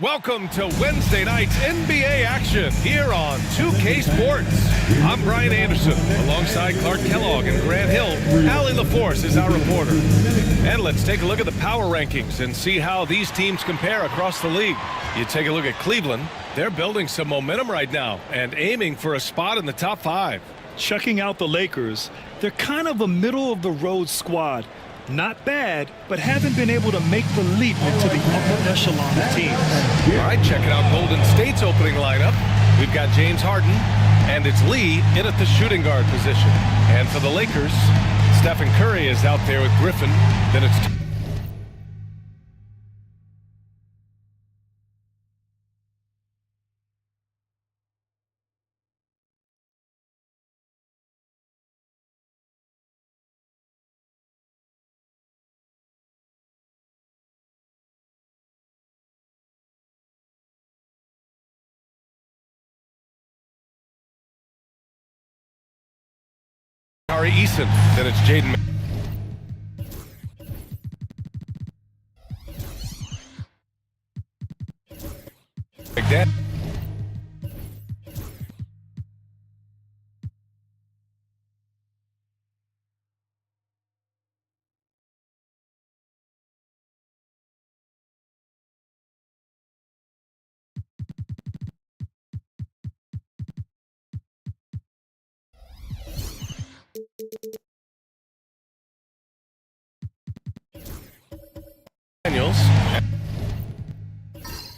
Welcome to Wednesday night's NBA action here on 2K Sports. I'm Brian Anderson, alongside Clark Kellogg and Grant Hill. Allie LaForce is our reporter. And let's take a look at the power rankings and see how these teams compare across the league. You take a look at Cleveland. They're building some momentum right now and aiming for a spot in the top 5. Checking out the Lakers, they're kind of a middle-of-the-road squad. Not bad, but haven't been able to make the leap into the upper echelon of teams. All right, checking out Golden State's opening lineup. We've got James Harden and it's Lee in at the shooting guard position. And for the Lakers, Stephen Curry is out there with Griffin. Then it's Tari Eason. Then it's Jaden. McDaniel.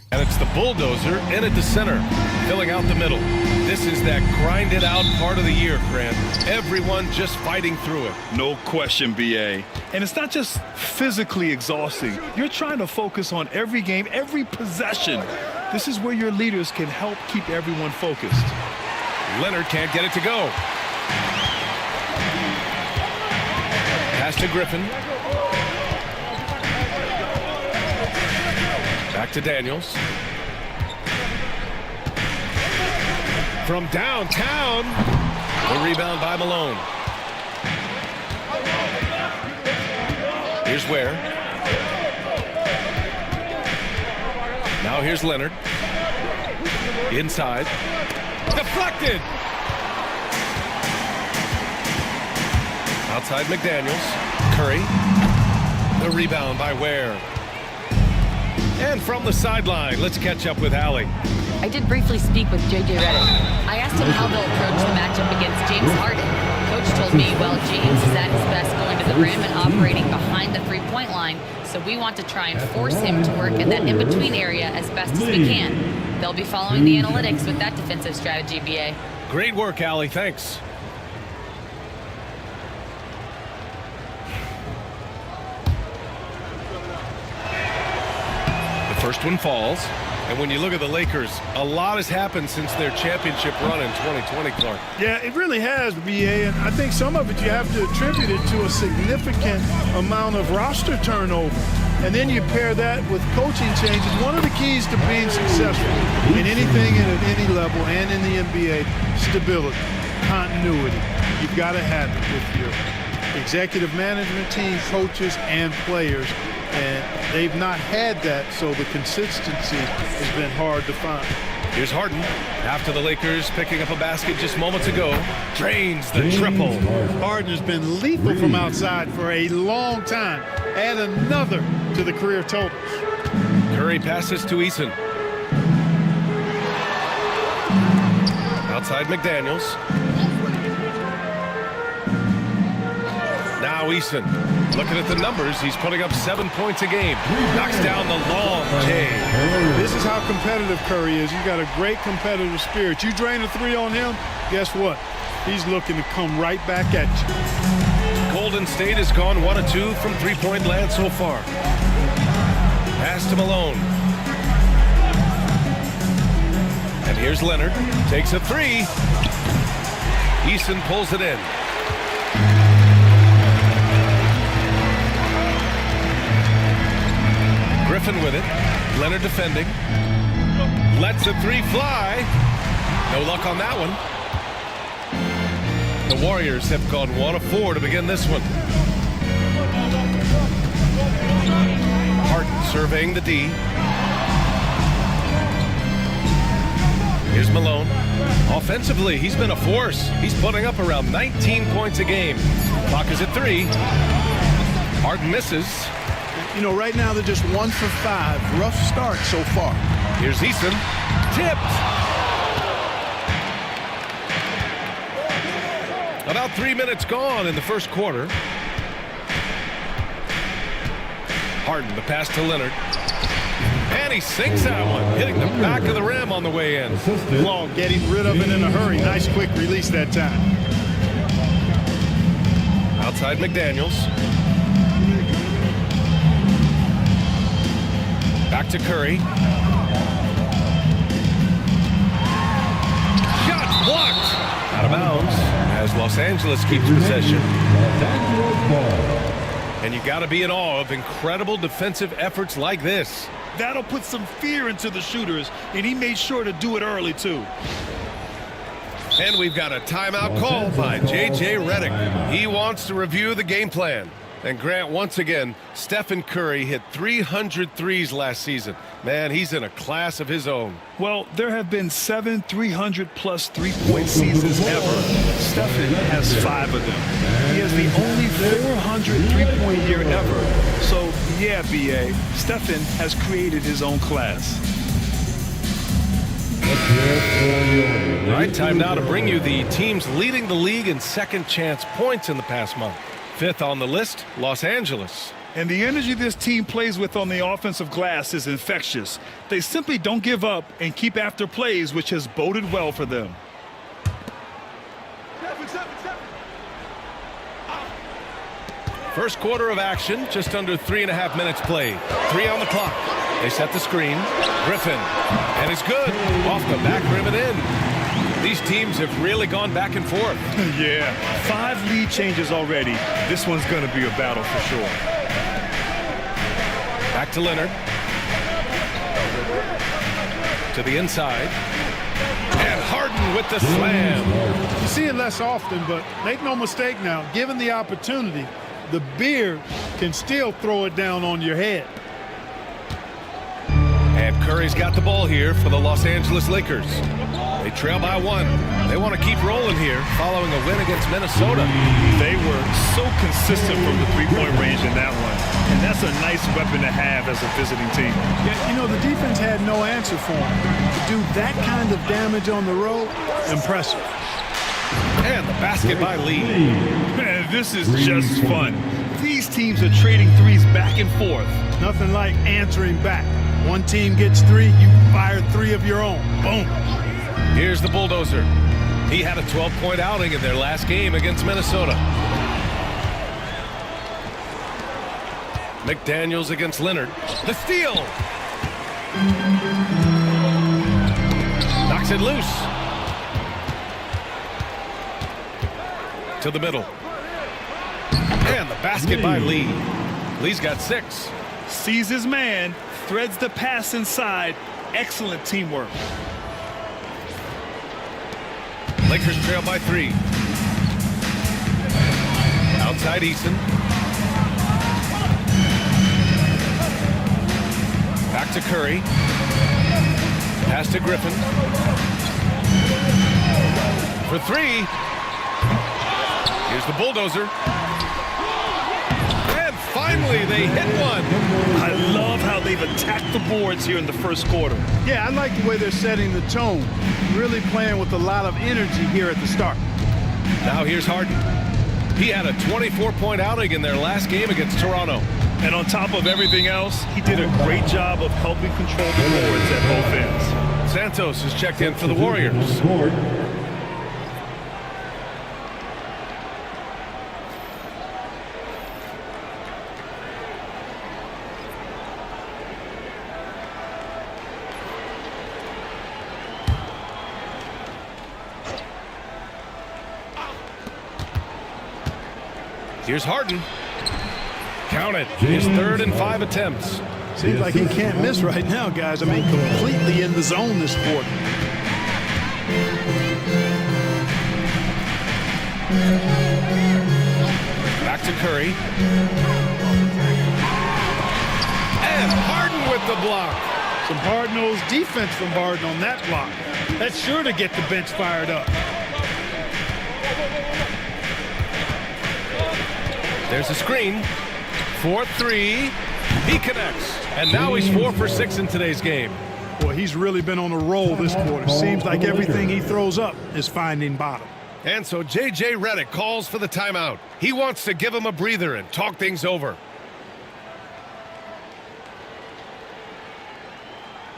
And it's the bulldozer in at the center, filling out the middle. This is that grinded out part of the year, Grant. Everyone just fighting through it. No question, BA. And it's not just physically exhausting. You're trying to focus on every game, every possession. This is where your leaders can help keep everyone focused. Leonard can't get it to go. Pass to Griffin. Back to Daniels. From downtown, the rebound by Malone. Here's Ware. Now here's Leonard. Inside. Deflected. Outside McDaniels. Curry. The rebound by Ware. And from the sideline, let's catch up with Allie. I did briefly speak with J.J. Redick. I asked him how they'll approach the matchup against James Harden. Coach told me, well, James is at his best going to the rim and operating behind the three-point line, so we want to try and force him to work in that in-between area as best as we can. They'll be following the analytics with that defensive strategy, B.A. Great work, Allie. Thanks. First one falls, and when you look at the Lakers, a lot has happened since their championship run in 2020, Clark. Yeah, it really has, BA, and I think some of it you have to attribute it to a significant amount of roster turnover. And then you pair that with coaching changes. One of the keys to being successful in anything and at any level and in the NBA, stability, continuity. You've got to have it with your executive management team, coaches, and players. And they've not had that, so the consistency has been hard to find. Here's Harden. After the Lakers picking up a basket just moments ago, drains the triple. Harden has been lethal from outside for a long time. Add another to the career totals. Curry passes to Eason. Outside McDaniels. Now Eason. Looking at the numbers, he's putting up 7 points a game. Knocks down the long J. This is how competitive Curry is. He's got a great competitive spirit. You drain a three on him, guess what? He's looking to come right back at you. Golden State has gone 1 of 2 from three-point land so far. Pass to Malone. And here's Leonard. Takes a three. Eason pulls it in. Griffin with it. Leonard defending. Lets the three fly. No luck on that one. The Warriors have gone 1 of 4 to begin this one. Harden surveying the D. Here's Malone. Offensively, he's been a force. He's putting up around 19 points a game. Clock is at 3. Harden misses. You know, right now they're just 1 for 5. Rough start so far. Here's Easton. Tipped. About 3 minutes gone in the first quarter. Harden, the pass to Leonard. And he sinks that one, hitting the back of the rim on the way in. Long getting rid of it in a hurry. Nice quick release that time. Outside McDaniels. Back to Curry. Shot blocked. Out of bounds as Los Angeles keeps possession. And you got to be in awe of incredible defensive efforts like this. That'll put some fear into the shooters, and he made sure to do it early, too. And we've got a timeout called by J.J. Redick. He wants to review the game plan. And Grant, once again, Stephen Curry hit 300 threes last season. Man, he's in a class of his own. Well, there have been 7 300-plus three-point seasons ever. Stephen has 5 of them. He has the only 400 three-point year ever. So, yeah, B.A., Stephen has created his own class. All right, time now to bring you the teams leading the league in second chance points in the past month. 5th on the list, Los Angeles. And the energy this team plays with on the offensive glass is infectious. They simply don't give up and keep after plays, which has boded well for them. First quarter of action, just under 3.5 minutes played. 3 on the clock. They set the screen. Griffin. And it's good. Off the back rim and in. These teams have really gone back and forth. Yeah, 5 lead changes already. This one's going to be a battle for sure. Back to Leonard. To the inside. And Harden with the slam. You see it less often, but make no mistake now, given the opportunity, the beard can still throw it down on your head. And Curry's got the ball here for the Los Angeles Lakers. They trail by 1. They want to keep rolling here following a win against Minnesota. They were so consistent from the three-point range in that one. And that's a nice weapon to have as a visiting team. Yeah, you know, the defense had no answer for him. To do that kind of damage on the road, impressive. And the basket by Lee. Man, this is just fun. These teams are trading threes back and forth. Nothing like answering back. One team gets 3, you fire 3 of your own. Boom. Here's the bulldozer. He had a 12-point outing in their last game against Minnesota. McDaniels against Leonard. The steal. Knocks it loose. To the middle. And the basket by Lee. Lee's got 6. Sees his man, threads the pass inside. Excellent teamwork. Lakers trail by 3. Outside Easton. Back to Curry. Pass to Griffin. For 3. Here's the bulldozer. And finally they hit one. I love how they've attacked the boards here in the first quarter. Yeah, I like the way they're setting the tone. Really playing with a lot of energy here at the start. Now here's Harden. He had a 24-point outing in their last game against Toronto. And on top of everything else, he did a great job of helping control the boards at both ends. Santos has checked in for the Warriors. Here's Harden. Count it. His 3rd and 5 attempts. Seems like he can't miss right now, guys. I mean, completely in the zone this quarter. Back to Curry. And Harden with the block. Some hard-nosed defense from Harden on that block. That's sure to get the bench fired up. There's a screen. 4-3. He connects. And now he's 4 for 6 in today's game. Boy, he's really been on a roll this quarter. Seems like everything he throws up is finding bottom. And so J.J. Redick calls for the timeout. He wants to give him a breather and talk things over.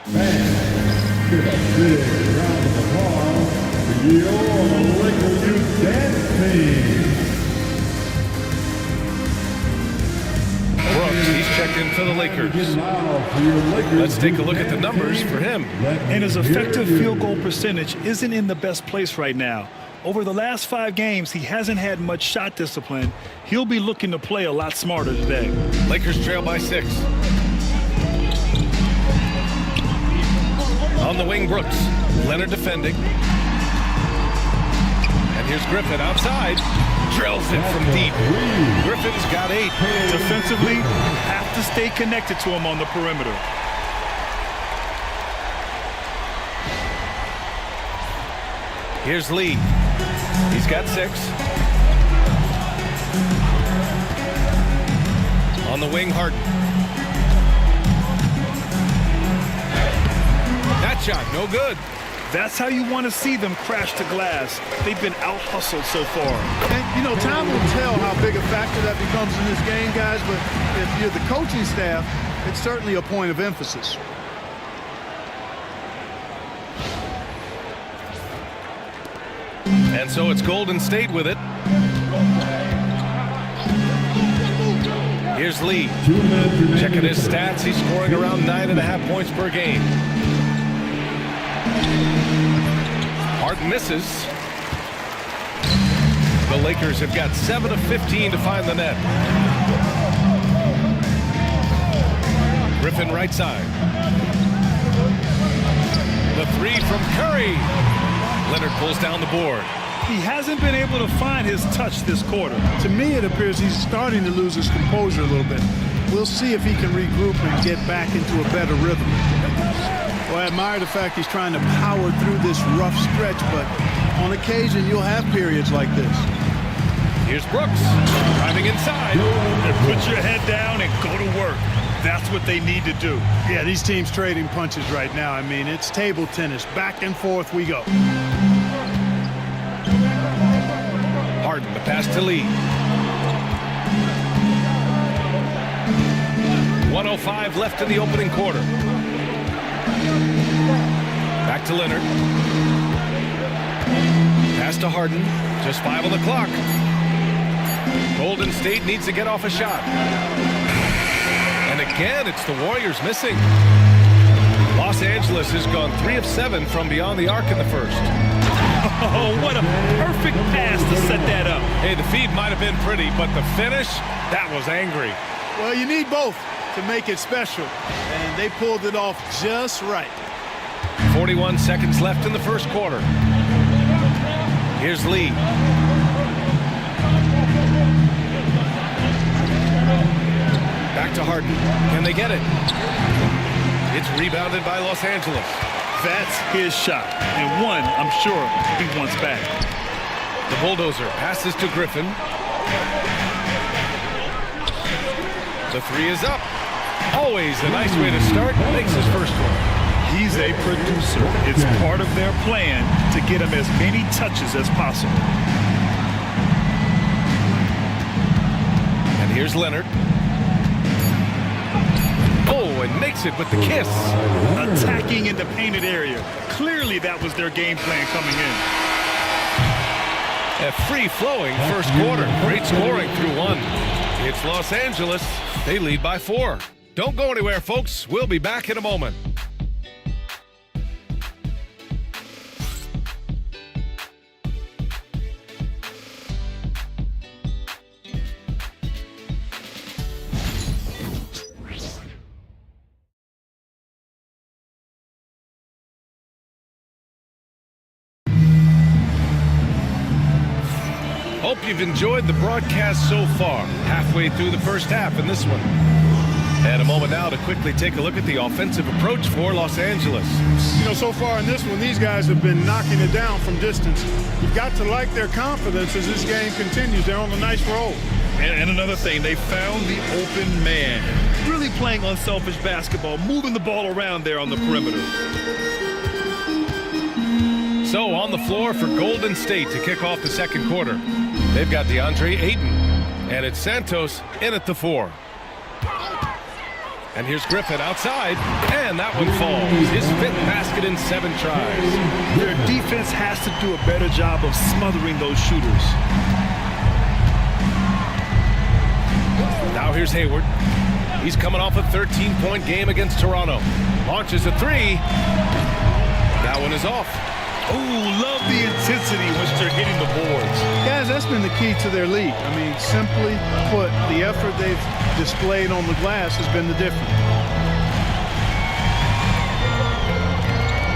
Fans, give a big round of applause to your Laker Youth Dance Team. Brooks, he's checked in for the Lakers. Let's take a look at the numbers for him. And his effective field goal percentage isn't in the best place right now. Over the last 5 games, he hasn't had much shot discipline. He'll be looking to play a lot smarter today. Lakers trail by 6. On the wing, Brooks. Leonard defending. And here's Griffin outside. Drills it from deep. Griffin's got 8. Defensively, you have to stay connected to him on the perimeter. Here's Lee. He's got 6. On the wing, Harden. That shot, no good. That's how you want to see them crash to glass. They've been out-hustled so far. And, you know, time will tell how big a factor that becomes in this game, guys, but if you're the coaching staff, it's certainly a point of emphasis. And so it's Golden State with it. Here's Lee. Checking his stats. He's scoring around 9.5 points per game. Harden misses. The Lakers have got 7 of 15 to find the net. Griffin right side. The 3 from Curry. Leonard pulls down the board. He hasn't been able to find his touch this quarter. To me, it appears he's starting to lose his composure a little bit. We'll see if he can regroup and get back into a better rhythm. Well, I admire the fact he's trying to power through this rough stretch, but on occasion, you'll have periods like this. Here's Brooks, driving inside. And put your head down and go to work. That's what they need to do. Yeah, these teams trading punches right now. I mean, it's table tennis. Back and forth we go. Harden, the pass to Lee. 1:05 left in the opening quarter. Back to Leonard. Pass to Harden. Just 5 on the clock. Golden State needs to get off a shot. And again, it's the Warriors missing. Los Angeles has gone 3 of 7 from beyond the arc in the first. Oh, what a perfect pass to set that up. Hey, the feed might have been pretty, but the finish, that was angry. Well, you need both to make it special, and they pulled it off just right. 41 seconds left in the first quarter. Here's Lee. Back to Harden. Can they get it? It's rebounded by Los Angeles. That's his shot, and one I'm sure he wants back. The bulldozer passes to Griffin. The 3 is up. Always a nice way to start. Makes his first one. He's a producer. It's part of their plan to get him as many touches as possible. And here's Leonard. Oh, and makes it with the kiss. Attacking in the painted area. Clearly that was their game plan coming in. A free-flowing first quarter. Great scoring through 1. It's Los Angeles. They lead by 4. Don't go anywhere, folks. We'll be back in a moment. Hope you've enjoyed the broadcast so far. Halfway through the first half in this one. And a moment now to quickly take a look at the offensive approach for Los Angeles. You know, so far in this one, these guys have been knocking it down from distance. You've got to like their confidence as this game continues. They're on a nice roll. And another thing, they found the open man. Really playing unselfish basketball, moving the ball around there on the perimeter. So on the floor for Golden State to kick off the second quarter. They've got DeAndre Ayton. And it's Santos in at the 4. And here's Griffin outside, and that one falls. His 5th basket in 7 tries. Their defense has to do a better job of smothering those shooters. Now here's Hayward. He's coming off a 13-point game against Toronto. Launches a 3. That one is off. Oh, love the intensity in which they're hitting the boards. Guys, that's been the key to their lead. I mean, simply put, the effort they've displayed on the glass has been the difference.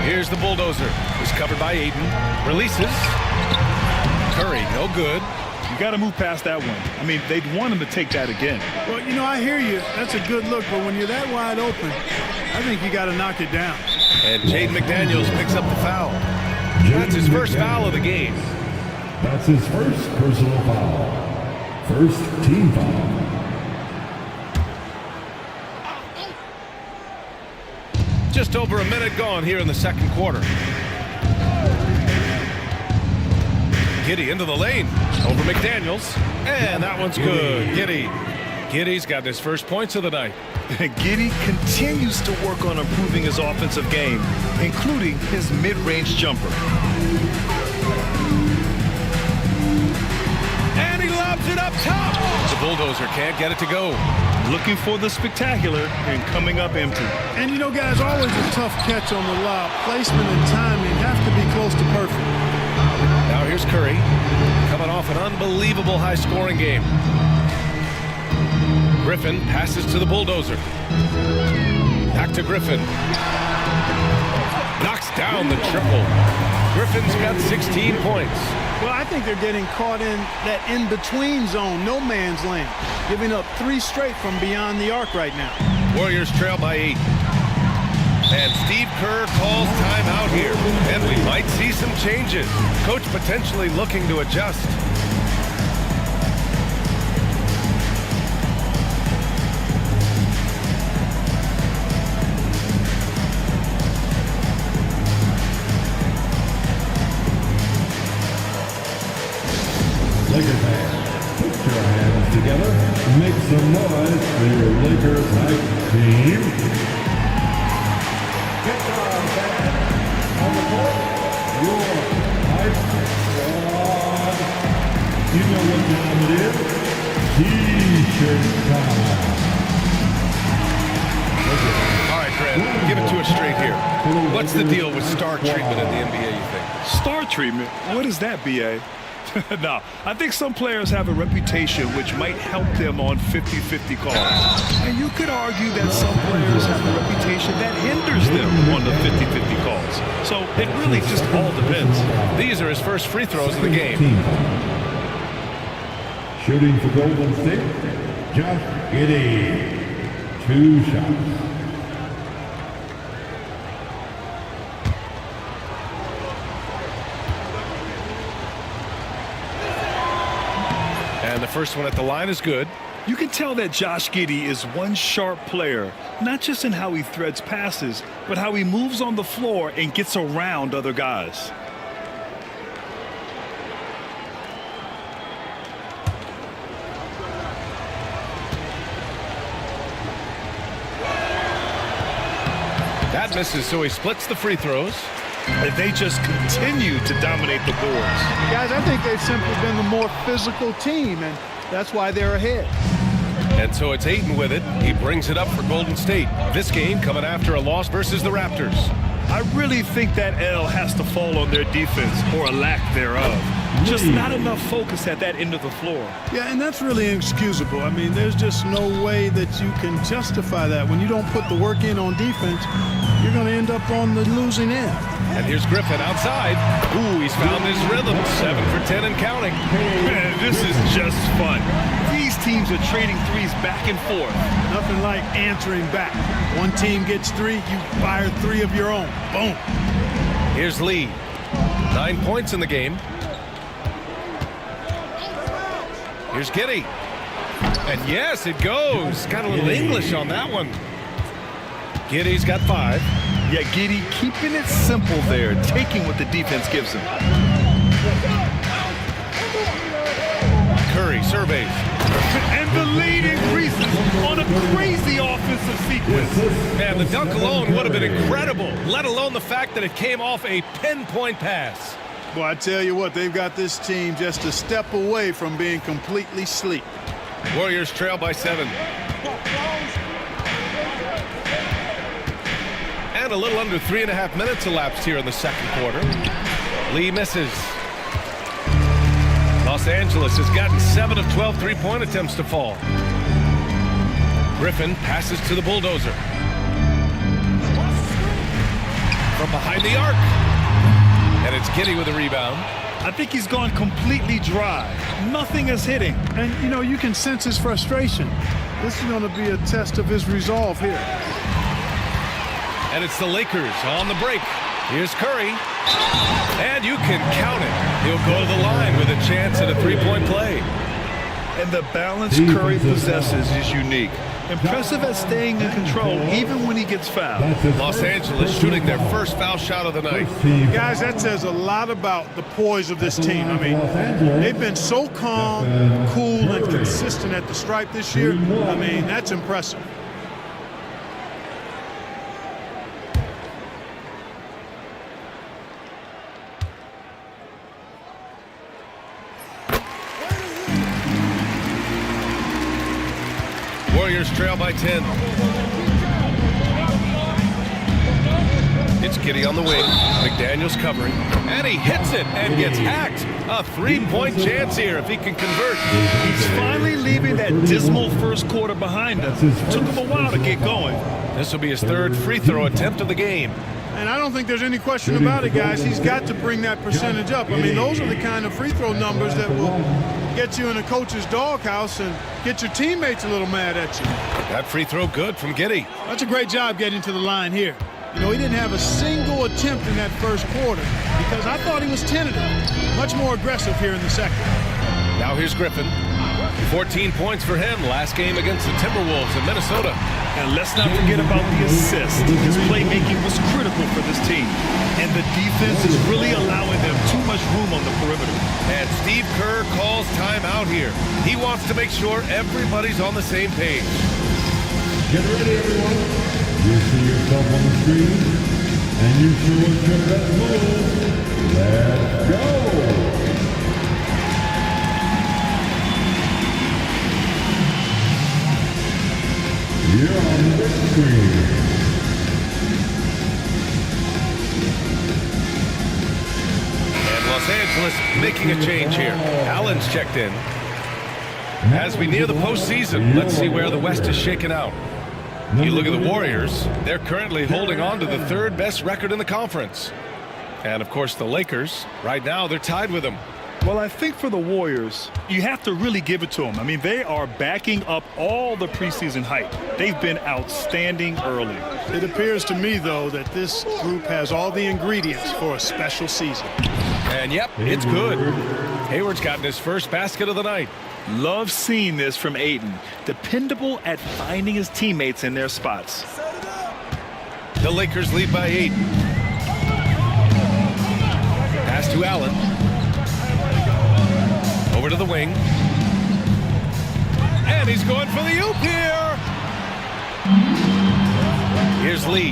Here's the bulldozer. It's covered by Ayton. Releases. Curry, no good. You got to move past that one. I mean, they'd want him to take that again. Well, you know, I hear you. That's a good look, but when you're that wide open, I think you got to knock it down. And Jaden McDaniels picks up the foul. That's his first foul of the game. That's his first personal foul. First team foul. Just over a minute gone here in the second quarter. Giddey into the lane. Over McDaniels. And that one's good. Giddey's got his first points of the night. Giddey continues to work on improving his offensive game, including his mid-range jumper. And he lobs it up top. The bulldozer can't get it to go. Looking for the spectacular and coming up empty. And you know, guys, always a tough catch on the lob. Placement and timing have to be close to perfect. Now here's Curry, coming off an unbelievable high-scoring game. Griffin passes to the bulldozer. Back to Griffin. Knocks down the triple. Griffin's got 16 points. Well, I think they're getting caught in that in-between zone, no man's land, giving up 3 straight from beyond the arc right now. Warriors trail by 8. And Steve Kerr calls timeout here. And we might see some changes. Coach potentially looking to adjust. Lakers fans, put your hands together. Make some noise for your Lakers hype team. Get down, fans. On the court, your hype squad. You know what time it is. T-shirt time. All right, Grant, give it to us straight here. What's the deal with star treatment in the NBA, you think? Star treatment? What is that, B.A.? No, I think some players have a reputation which might help them on 50-50 calls. And you could argue that some players have a reputation that hinders them on the 50-50 calls. So it really just all depends. These are his first free throws of the game. Shooting for Golden State, Josh Giddey. 2 shots. And the first one at the line is good. You can tell that Josh Giddey is one sharp player, not just in how he threads passes, but how he moves on the floor and gets around other guys. That misses, so he splits the free throws. And they just continue to dominate the boards. Guys, I think they've simply been the more physical team, and that's why they're ahead. And so it's Ayton with it. He brings it up for Golden State. This game coming after a loss versus the Raptors. I really think that L has to fall on their defense, or a lack thereof. Just not enough focus at that end of the floor. Yeah, and that's really inexcusable. I mean, there's just no way that you can justify that. When you don't put the work in on defense, you're going to end up on the losing end. And here's Griffin outside. Ooh, he's found his rhythm. 7 for 10 and counting. Man, this is just fun. These teams are trading threes back and forth. Nothing like answering back. One team gets 3, you fire 3 of your own. Boom. Here's Lee. 9 points in the game. Here's Giddey. And yes, it goes. Got a little English on that one. Giddey's got 5. Yeah, Giddey keeping it simple there, taking what the defense gives him. Curry surveys. And the lead increases on a crazy offensive sequence. Man, the dunk alone would have been incredible, let alone the fact that it came off a pinpoint pass. Boy, I tell you what, they've got this team just a step away from being completely sleep. Warriors trail by 7. And a little under 3.5 minutes elapsed here in the second quarter. Lee misses. Los Angeles has gotten 7 of 12 three-point attempts to fall. Griffin passes to the bulldozer. From behind the arc. And it's Giddey with a rebound. I think he's gone completely dry. Nothing is hitting. And, you know, you can sense his frustration. This is going to be a test of his resolve here. And it's the Lakers on the break. Here's Curry. And you can count it. He'll go to the line with a chance at a three-point play. And the balance Curry possesses is unique. Impressive at staying in control even when he gets fouled. Los Angeles shooting their first foul shot of the night. Guys, that says a lot about the poise of this team. I mean, they've been so calm, cool, and consistent at the stripe this year. I mean, that's impressive. Warriors trail by 10. It's Giddey on the wing. McDaniels covering. And he hits it and gets hacked. A three-point chance here if he can convert. He's finally leaving that dismal first quarter behind him. Took him a while to get going. This will be his third free throw attempt of the game. And I don't think there's any question about it, guys. He's got to bring that percentage up. I mean, those are the kind of free throw numbers that will get you in a coach's doghouse and get your teammates a little mad at you. That free throw good from Giddey. That's a great job getting to the line here. You know, he didn't have a single attempt in that first quarter because I thought he was tentative. Much more aggressive here in the second. Now here's Griffin. 14 points for him last game against the Timberwolves in Minnesota. And let's not forget about the assist. His playmaking was critical for this team. And the defense is really allowing them too much room on the perimeter. And Steve Kerr calls timeout here. He wants to make sure everybody's on the same page. Get ready, everyone. You see yourself on the screen, and you show us your best move. Let's go. You're on the big screen. And Los Angeles making a change here. Allen's checked in. As we near the postseason, let's see where the West is shaken out. You look at the Warriors, they're currently holding on to the third best record in the conference. And of course the Lakers, right now they're tied with them. Well, I think for the Warriors, you have to really give it to them. I mean, they are backing up all the preseason hype. They've been outstanding early. It appears to me, though, that this group has all the ingredients for a special season. And yep, it's good. Hayward's gotten his first basket of the night. Love seeing this from Ayton. Dependable at finding his teammates in their spots. The Lakers lead by 8. Pass to Allen. Over to the wing. And he's going for the oop here. Here's Lee.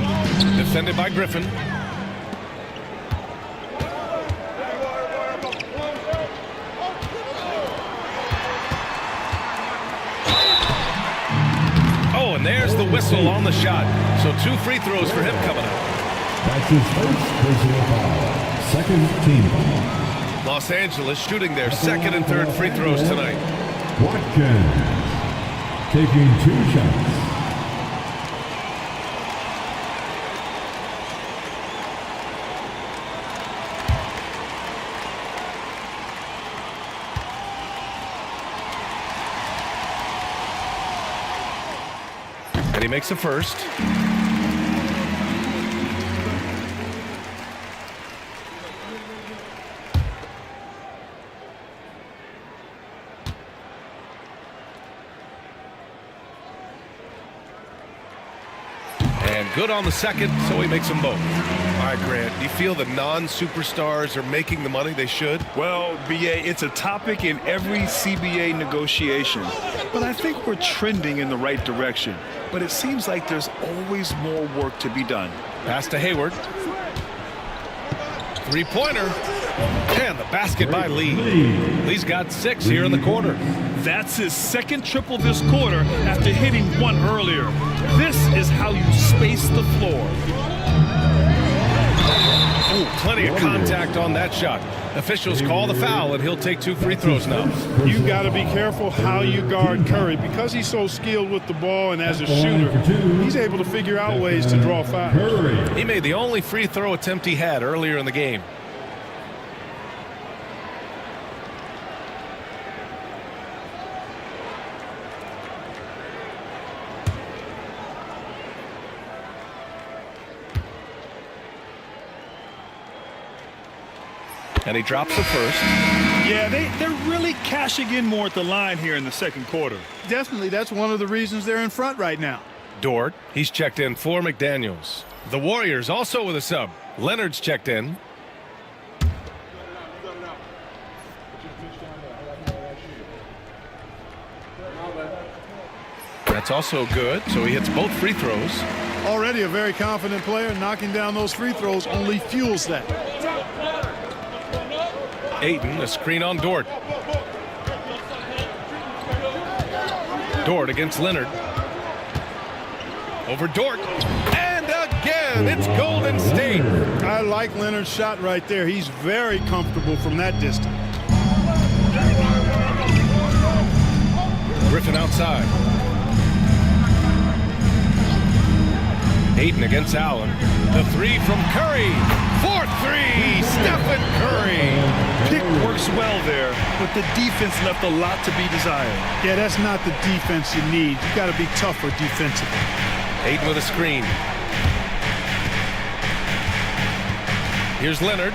Defended by Griffin. Oh, and there's the whistle on the shot. So 2 free throws for him coming up. That's his first personal foul. Second team foul. Los Angeles shooting their second and third free throws tonight. Watkins taking 2 shots. And he makes a first. And good on the second, so he makes them both. All right, Grant, do you feel the non-superstars are making the money they should? Well, BA, it's a topic in every CBA negotiation. But I think we're trending in the right direction. But it seems like there's always more work to be done. Pass to Hayward. Three-pointer. And the basket by Lee. Lee's got 6 here in the quarter. That's his second triple this quarter after hitting one earlier. This is how you space the floor. Oh, plenty of contact on that shot. Officials call the foul, and he'll take 2 free throws now. You got to be careful how you guard Curry. Because he's so skilled with the ball and as a shooter, he's able to figure out ways to draw fouls. He made the only free throw attempt he had earlier in the game. And he drops the first. Yeah, they're really cashing in more at the line here in the second quarter. Definitely, that's one of the reasons they're in front right now. Dort, he's checked in for McDaniels. The Warriors also with a sub. Leonard's checked in. That's also good, so he hits both free throws. Already a very confident player. Knocking down those free throws only fuels that. Ayton, a screen on Dort. Dort against Leonard. Over Dort. And again, it's Golden State. I like Leonard's shot right there. He's very comfortable from that distance. Griffin outside. Ayton against Allen. The 3 from Curry. 4-3, Stephen Curry. Pick works well there, but the defense left a lot to be desired. Yeah, that's not the defense you need. You got to be tougher defensively. Ayton with a screen. Here's Leonard.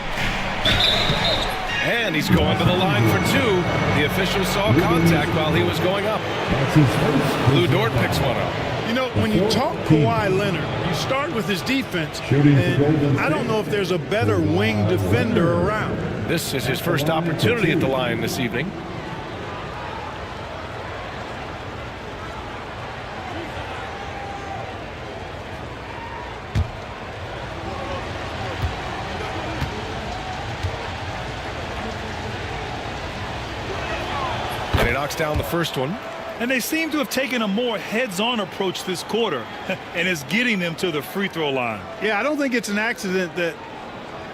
And he's going to the line for 2. The officials saw contact while he was going up. Lou Dort picks one up. You know, when you talk Kawhi Leonard, you start with his defense, and I don't know if there's a better wing defender around. This is his first opportunity at the line this evening. And he knocks down the first one. And they seem to have taken a more heads-on approach this quarter, and it's getting them to the free throw line. Yeah, I don't think it's an accident that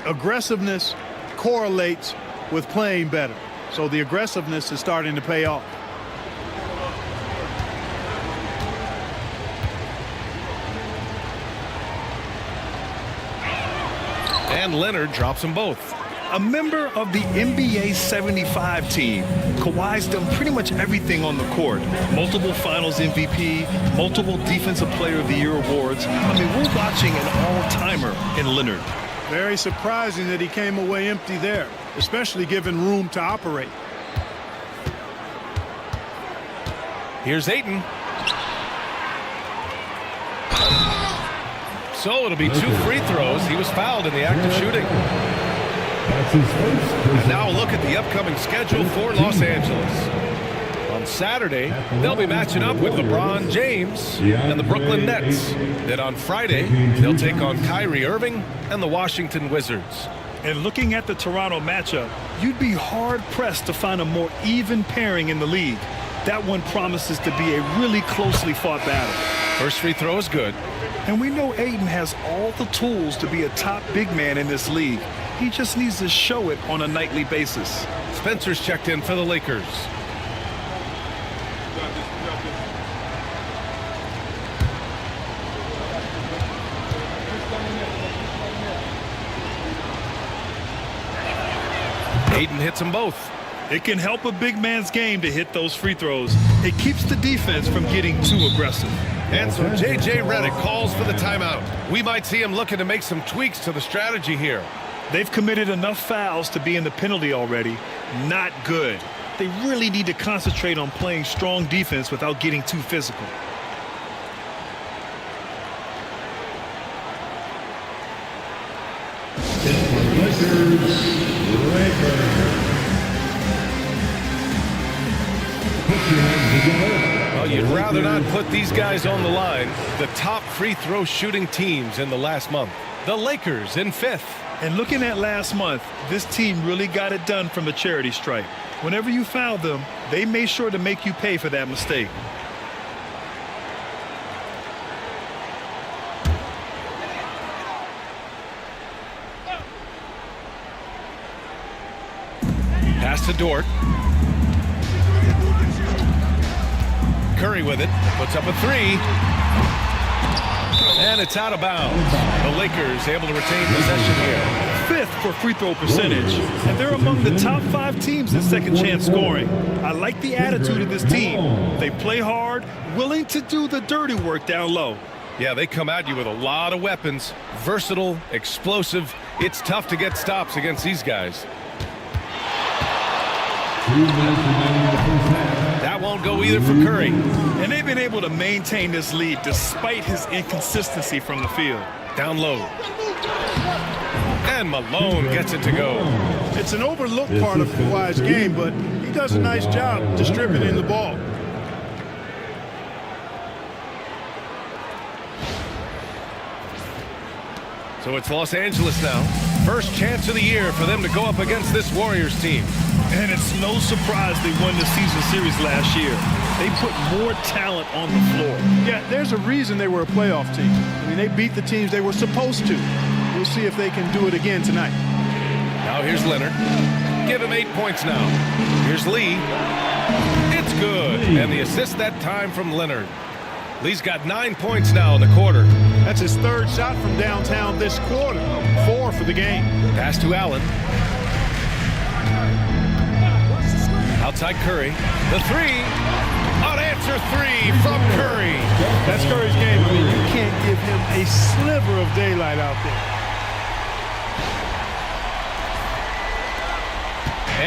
aggressiveness correlates with playing better. So the aggressiveness is starting to pay off. And Leonard drops them both. A member of the NBA 75 team, Kawhi's done pretty much everything on the court. Multiple Finals MVP, multiple Defensive Player of the Year awards. I mean, we're watching an all-timer in Leonard. Very surprising that he came away empty there, especially given room to operate. Here's Ayton. So it'll be 2 free throws. He was fouled in the act of shooting. And now a look at the upcoming schedule for Los Angeles. On Saturday, they'll be matching up with LeBron James and the Brooklyn Nets. Then on Friday, they'll take on Kyrie Irving and the Washington Wizards. And looking at the Toronto matchup, you'd be hard-pressed to find a more even pairing in the league. That one promises to be a really closely fought battle. First free throw is good. And we know Ayton has all the tools to be a top big man in this league. He just needs to show it on a nightly basis. Spencer's checked in for the Lakers. Ayton hits them both. It can help a big man's game to hit those free throws. It keeps the defense from getting too aggressive. And so J.J. Redick calls for the timeout. We might see him looking to make some tweaks to the strategy here. They've committed enough fouls to be in the penalty already. Not good. They really need to concentrate on playing strong defense without getting too physical. Well, you'd rather not put these guys on the line. The top free throw shooting teams in the last month. The Lakers in 5th. And looking at last month, this team really got it done from the charity stripe. Whenever you foul them, they made sure to make you pay for that mistake. Pass to Dort. Curry with it. Puts up a 3. And it's out of bounds. The Lakers able to retain possession here. 5th for free throw percentage. And they're among the top 5 teams in second chance scoring. I like the attitude of this team. They play hard, willing to do the dirty work down low. Yeah, they come at you with a lot of weapons. Versatile, explosive. It's tough to get stops against these guys. That won't go either for Curry. And they've been able to maintain this lead despite his inconsistency from the field. Down low. And Malone gets it to go. It's an overlooked part of Kawhi's game, but he does a nice job distributing the ball. So it's Los Angeles now. First chance of the year for them to go up against this Warriors team. And it's no surprise they won the season series last year. They put more talent on the floor. Yeah, there's a reason they were a playoff team. I mean, they beat the teams they were supposed to. We'll see if they can do it again tonight. Now here's Leonard. Give him 8 points now. Here's Lee. It's good. And the assist that time from Leonard. Lee's got 9 points now in the quarter. That's his 3rd shot from downtown this quarter. 4 for the game. Pass to Allen. Outside Curry. The 3. Unanswered 3 from Curry. That's Curry's game. I mean, you can't give him a sliver of daylight out there.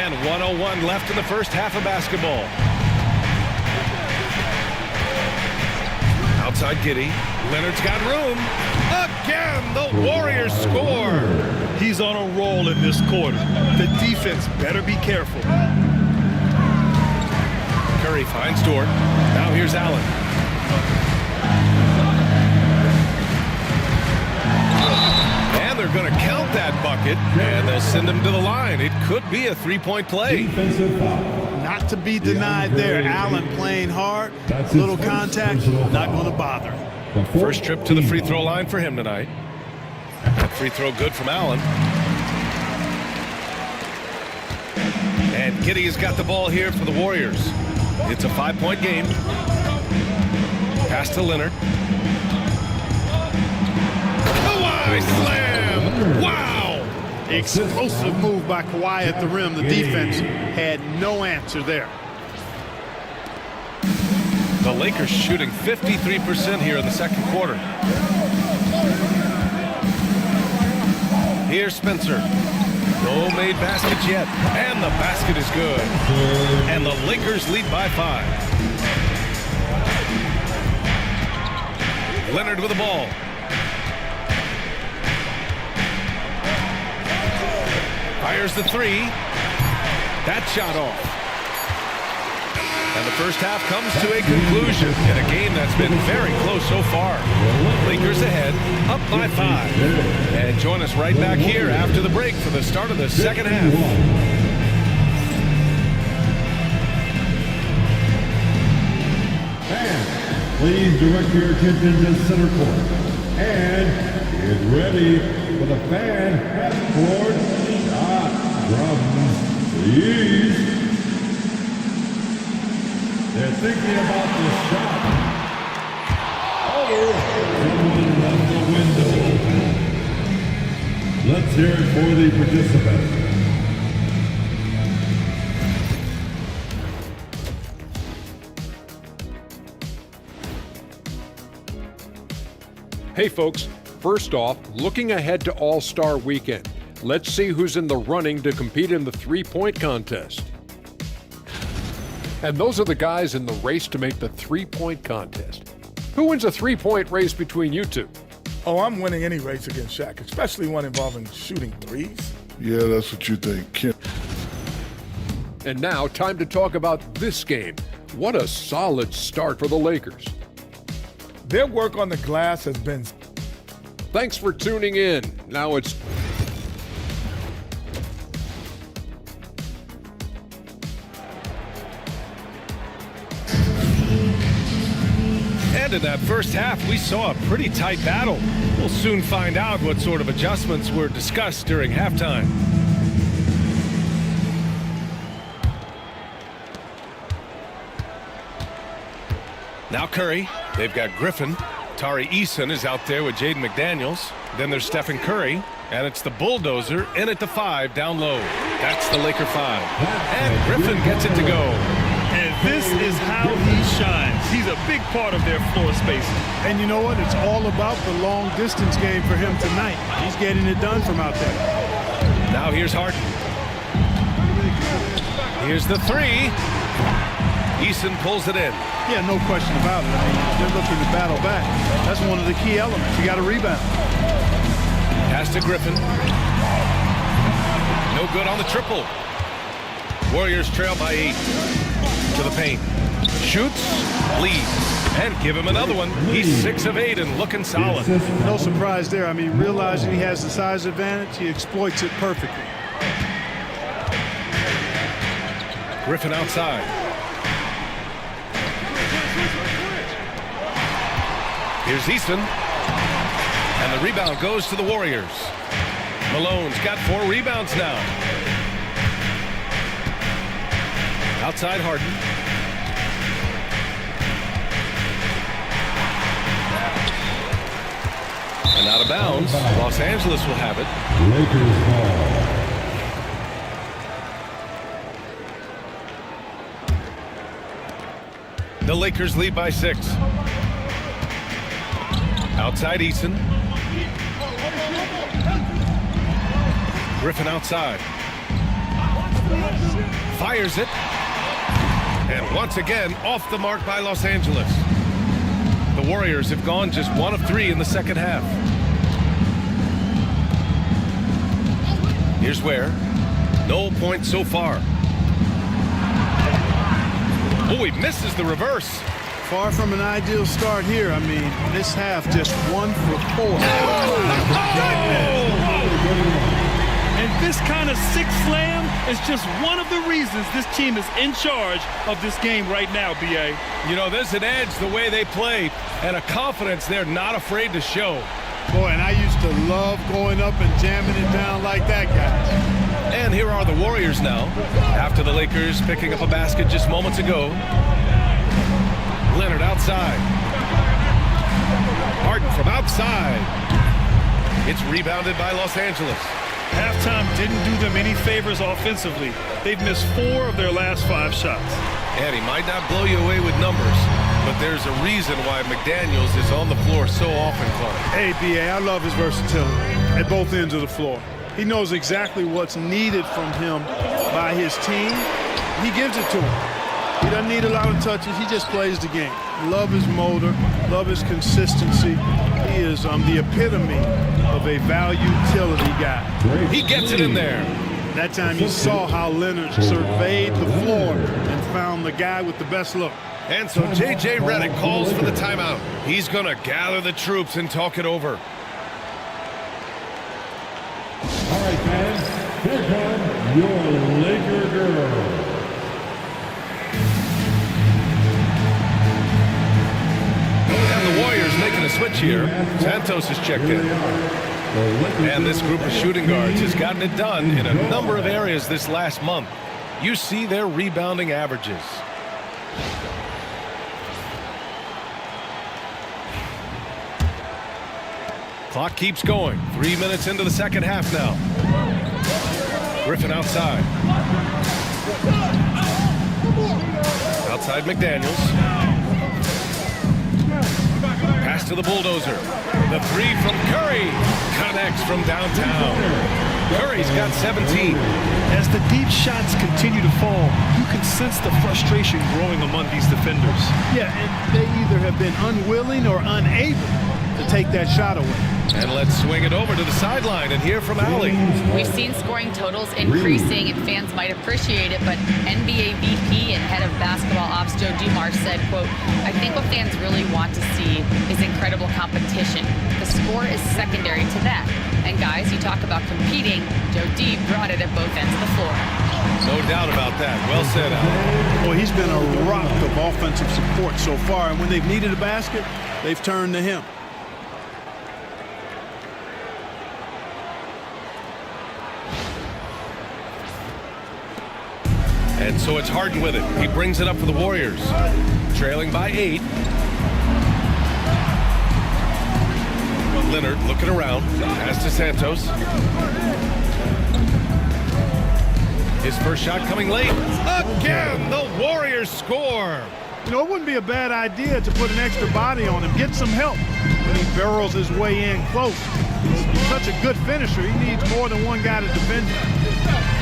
And 1:01 left in the first half of basketball. Outside Giddey. Leonard's got room. Again, the Warriors score. He's on a roll in this quarter. The defense better be careful. Curry finds Dort. Now here's Allen. And they're going to count that bucket, and they'll send him to the line. It could be a 3-point play. Not to be denied there. Allen playing hard. Little contact. Not going to bother. First trip to the free throw line for him tonight. That free throw good from Allen. And Giddey has got the ball here for the Warriors. It's a 5-point game. Pass to Leonard. Kawhi slam! Wow! Explosive move by Kawhi at the rim. The defense had no answer there. The Lakers shooting 53% here in the second quarter. Here's Spencer. No made baskets yet. And the basket is good. And the Lakers lead by 5. Leonard with the ball. Fires the 3. That shot off. And the first half comes to a conclusion in a game that's been very close so far. Lakers ahead, up by 5. And join us right back here after the break for the start of the second half. And please direct your attention to center court. And get ready for the fan half-court shot from the East. They're thinking about the shot. Oh, someone left the window. Let's hear it for the participants. Hey folks, first off, looking ahead to All-Star Weekend, let's see who's in the running to compete in the three-point contest. And those are the guys in the race to make the three-point contest. Who wins a three-point race between you two? Oh, I'm winning any race against Shaq, especially one involving shooting threes. Yeah, that's what you think, Kim. And now, time to talk about this game. What a solid start for the Lakers. Their work on the glass has been... Thanks for tuning in. Now it's... And in that first half, we saw a pretty tight battle. We'll soon find out what sort of adjustments were discussed during halftime. Now Curry. They've got Griffin. Tari Eason is out there with Jaden McDaniels. Then there's Stephen Curry. And it's the bulldozer in at the 5 down low. That's the Laker 5. And Griffin gets it to go. And this is how he shines. He's a big part of their floor space. And you know what? It's all about the long distance game for him tonight. He's getting it done from out there. Now here's Harden. Here's the 3. Eason pulls it in. Yeah, no question about it. I mean, they're looking to battle back. That's one of the key elements. You got to rebound. Pass to Griffin. No good on the triple. Warriors trail by 8. To the paint. Shoots. Leads. And give him another one. He's 6 of 8 and looking solid. No surprise there. I mean, realizing he has the size advantage, he exploits it perfectly. Griffin outside. Here's Eason. And the rebound goes to the Warriors. Malone's got 4 rebounds now. Outside Harden. And out of bounds. Los Angeles will have it. Lakers ball. The Lakers lead by 6. Outside Eason. Griffin outside. Fires it. And once again, off the mark by Los Angeles. The Warriors have gone just 1 of 3 in the second half. Here's Ware. No points so far. Oh, he misses the reverse. Far from an ideal start here. I mean, this half just 1 for 4. And this kind of sick slam is just one of the reasons this team is in charge of this game right now, B.A. You know, there's an edge the way they play and a confidence they're not afraid to show. Boy, and I used to love going up and jamming it down like that, guys. And here are the Warriors now, after the Lakers picking up a basket just moments ago. Leonard outside. Harden from outside. It's rebounded by Los Angeles. Halftime didn't do them any favors offensively. They've missed 4 of their last 5 shots. And he might not blow you away with numbers, but there's a reason why McDaniels is on the floor so often, Clark. Hey, B.A., I love his versatility at both ends of the floor. He knows exactly what's needed from him by his team. He gives it to him. He doesn't need a lot of touches. He just plays the game. Love his motor. Love his consistency. He is the epitome of a value utility guy. He gets it in there. That time you saw how Leonard surveyed the floor and found the guy with the best look. And so J.J. Redick calls for the timeout. He's going to gather the troops and talk it over. All right, fans, here come your Laker girls. And the Warriors making a switch here. Santos is checked in. And this group of shooting guards has gotten it done in a number of areas this last month. You see their rebounding averages. Clock keeps going. 3 minutes into the second half now. Griffin outside. Outside McDaniels. Pass to the bulldozer. The three from Curry. Connects from downtown. Curry's got 17. As the deep shots continue to fall, you can sense the frustration growing among these defenders. Yeah, and they either have been unwilling or unable to take that shot away. And let's swing it over to the sideline and hear from Allie. We've seen scoring totals increasing, and fans might appreciate it, but NBA VP and head of basketball ops Joe Dumars said, quote, "I think what fans really want to see is incredible competition. The score is secondary to that. And guys, you talk about competing, Joe D brought it at both ends of the floor." No doubt about that. Well said, Allie. Boy, he's been a rock of offensive support so far, and when they've needed a basket, they've turned to him. And so it's Harden with it. He brings it up for the Warriors. Trailing by 8. Leonard looking around. Pass to Santos. His first shot coming late. Again, the Warriors score. You know, it wouldn't be a bad idea to put an extra body on him, get some help when he barrels his way in close. He's such a good finisher. He needs more than one guy to defend him.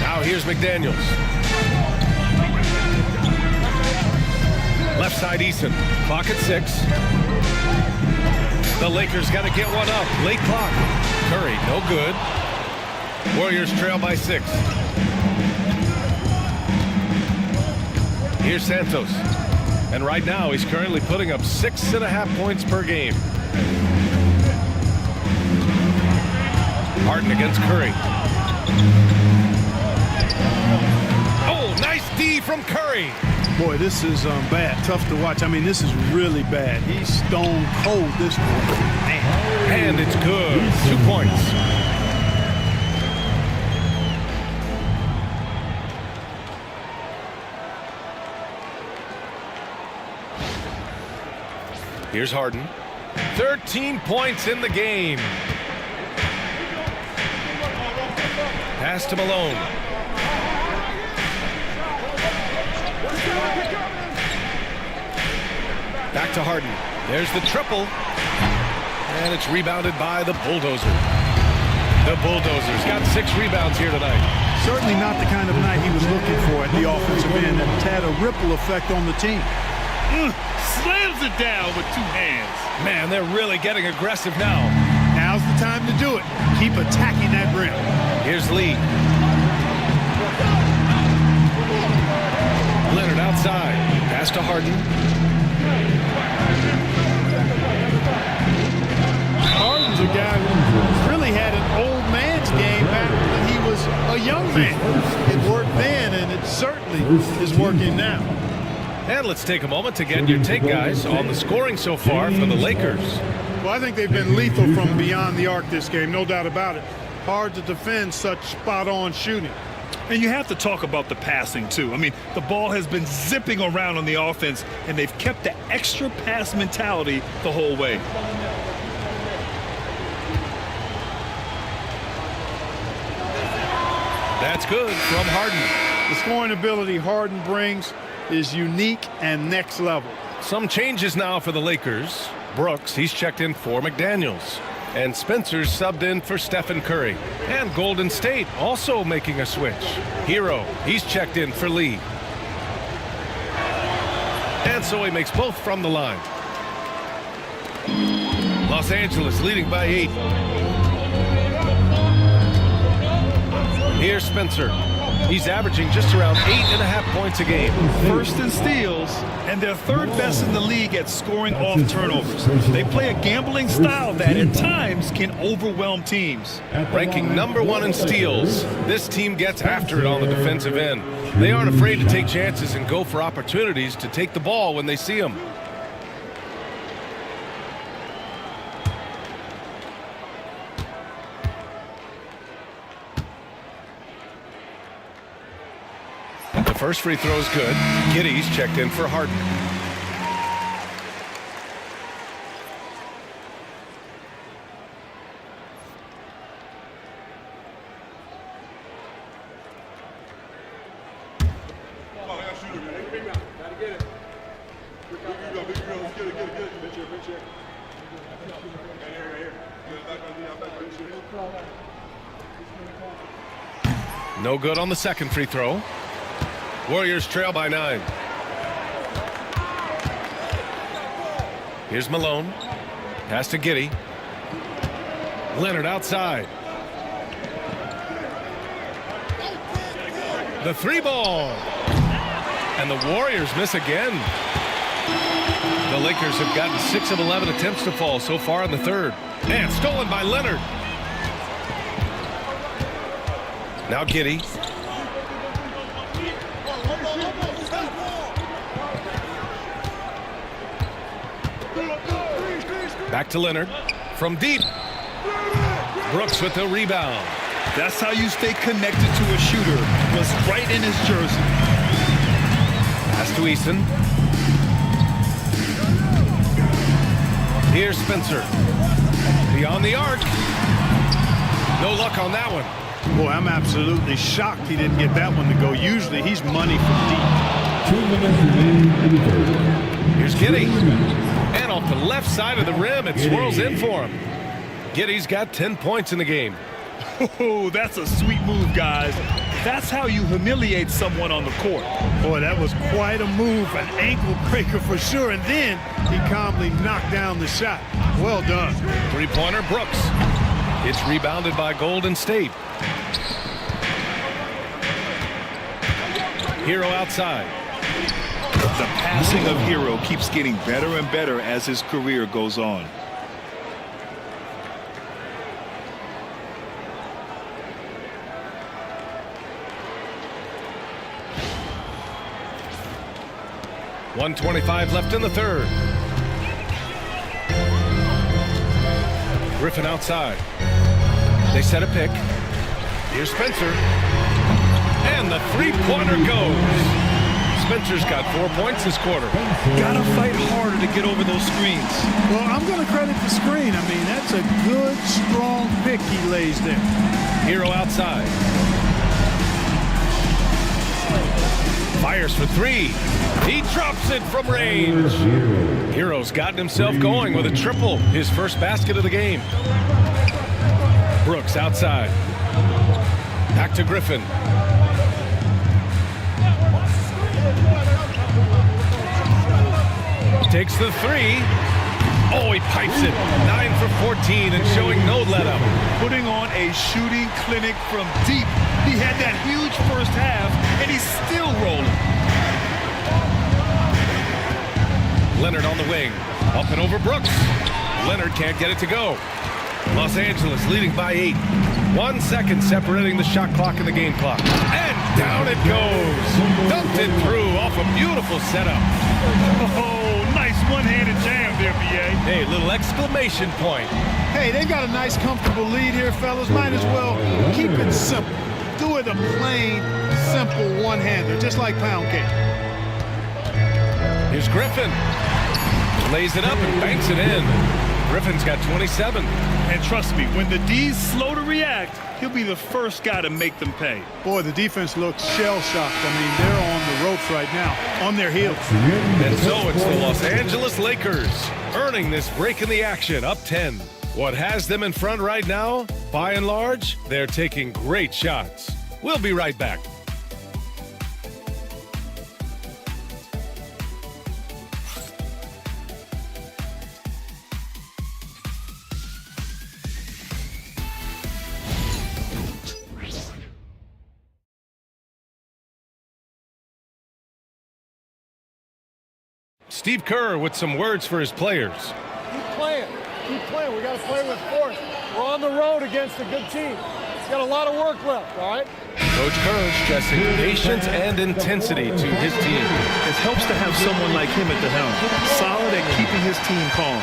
Now here's McDaniels. Left side Eason. Clock at 6. The Lakers got to get one up. Late clock. Curry, no good. Warriors trail by 6. Here's Santos. And right now he's currently putting up 6.5 points per game. Harden against Curry. Oh, nice D from Curry. Boy, this is bad. Tough to watch. I mean, this is really bad. He's stone cold this quarter. Man. And it's good. 2 points. Here's Harden. 13 points in the game. Pass to Malone. Back to Harden. There's the triple. And it's rebounded by the Bulldozer. The Bulldozer's got 6 rebounds here tonight. Certainly not the kind of night he was looking for at the offensive end. It's had a ripple effect on the team. Slams it down with 2 hands. Man, they're really getting aggressive now. Now's the time to do it. Keep attacking that rim. Here's Lee. Leonard outside. Pass to Harden. Harden's a guy who really had an old man's game back when he was a young man. It worked then, and it certainly is working now. And let's take a moment to get your take, guys, on the scoring so far for the Lakers. Well, I think they've been lethal from beyond the arc this game, no doubt about it. Hard to defend such spot-on shooting. And you have to talk about the passing, too. I mean, the ball has been zipping around on the offense, and they've kept the extra pass mentality the whole way. That's good from Harden. The scoring ability Harden brings is unique and next level. Some changes now for the Lakers. Brooks, he's checked in for McDaniels. And Spencer's subbed in for Stephen Curry. And Golden State also making a switch. Hero, he's checked in for Lee. And so he makes both from the line. Los Angeles leading by 8. Here's Spencer. He's averaging just around 8.5 points a game. First in steals, and they're third best in the league at scoring off turnovers. They play a gambling style that at times can overwhelm teams. Ranking number 1 in steals, this team gets after it on the defensive end. They aren't afraid to take chances and go for opportunities to take the ball when they see them. The first free throw is good. Giddy's checked in for Harden. No good on the second free throw. Warriors trail by 9. Here's Malone. Pass to Giddey. Leonard outside. The 3-ball. And the Warriors miss again. The Lakers have gotten 6 of 11 attempts to fall so far in the third. And stolen by Leonard. Now Giddey. Back to Leonard. From deep. Brooks with the rebound. That's how you stay connected to a shooter. Was right in his jersey. Pass to Eason. Here's Spencer. Beyond the arc. No luck on that one. Boy, I'm absolutely shocked he didn't get that one to go. Usually he's money from deep. 2 minutes remaining in the third. Here's Giddey. And off the left side of the rim, it swirls in for him. Giddey's got 10 points in the game. Oh, that's a sweet move, guys. That's how you humiliate someone on the court. Boy, that was quite a move, an ankle breaker for sure. And then he calmly knocked down the shot. Well done. Three-pointer, Brooks. It's rebounded by Golden State. Hero outside. The passing of Hero keeps getting better and better as his career goes on. .125 left in the third. Griffin outside. They set a pick. Here's Spencer. And the three-pointer goes. Spencer's got 4 points this quarter. Gotta fight harder to get over those screens. Well, I'm going to credit the screen. I mean, that's a good, strong pick he lays there. Hero outside. Fires for 3. He drops it from range. Hero's gotten himself going with a triple. His first basket of the game. Brooks outside. Back to Griffin. Takes the 3. Oh, he pipes it. 9 for 14 and showing no let-up. Putting on a shooting clinic from deep. He had that huge first half, and he's still rolling. Leonard on the wing. Up and over Brooks. Leonard can't get it to go. Los Angeles leading by 8. 1 second separating the shot clock and the game clock. And down it goes. Dumped it through off a beautiful setup. Oh, nice one-handed jam there, B.A. Hey, little exclamation point. Hey, they got a nice, comfortable lead here, fellas. Might as well keep it simple. Do it a plain, simple one-hander, just like pound cake. Here's Griffin. Lays it up and banks it in. Griffin's got 27. And trust me, when the D's slow to react, he'll be the first guy to make them pay. Boy, the defense looks shell-shocked. I mean, they're on the ropes right now, on their heels. And so it's the Los Angeles Lakers earning this break in the action, up 10. What has them in front right now? By and large, they're taking great shots. We'll be right back. Steve Kerr with some words for his players. Keep playing. Keep playing. We got to play with force. We're on the road against a good team. We've got a lot of work left, all right? Coach Kerr stressing patience and intensity to his team. It helps to have someone like him at the helm, solid at keeping his team calm.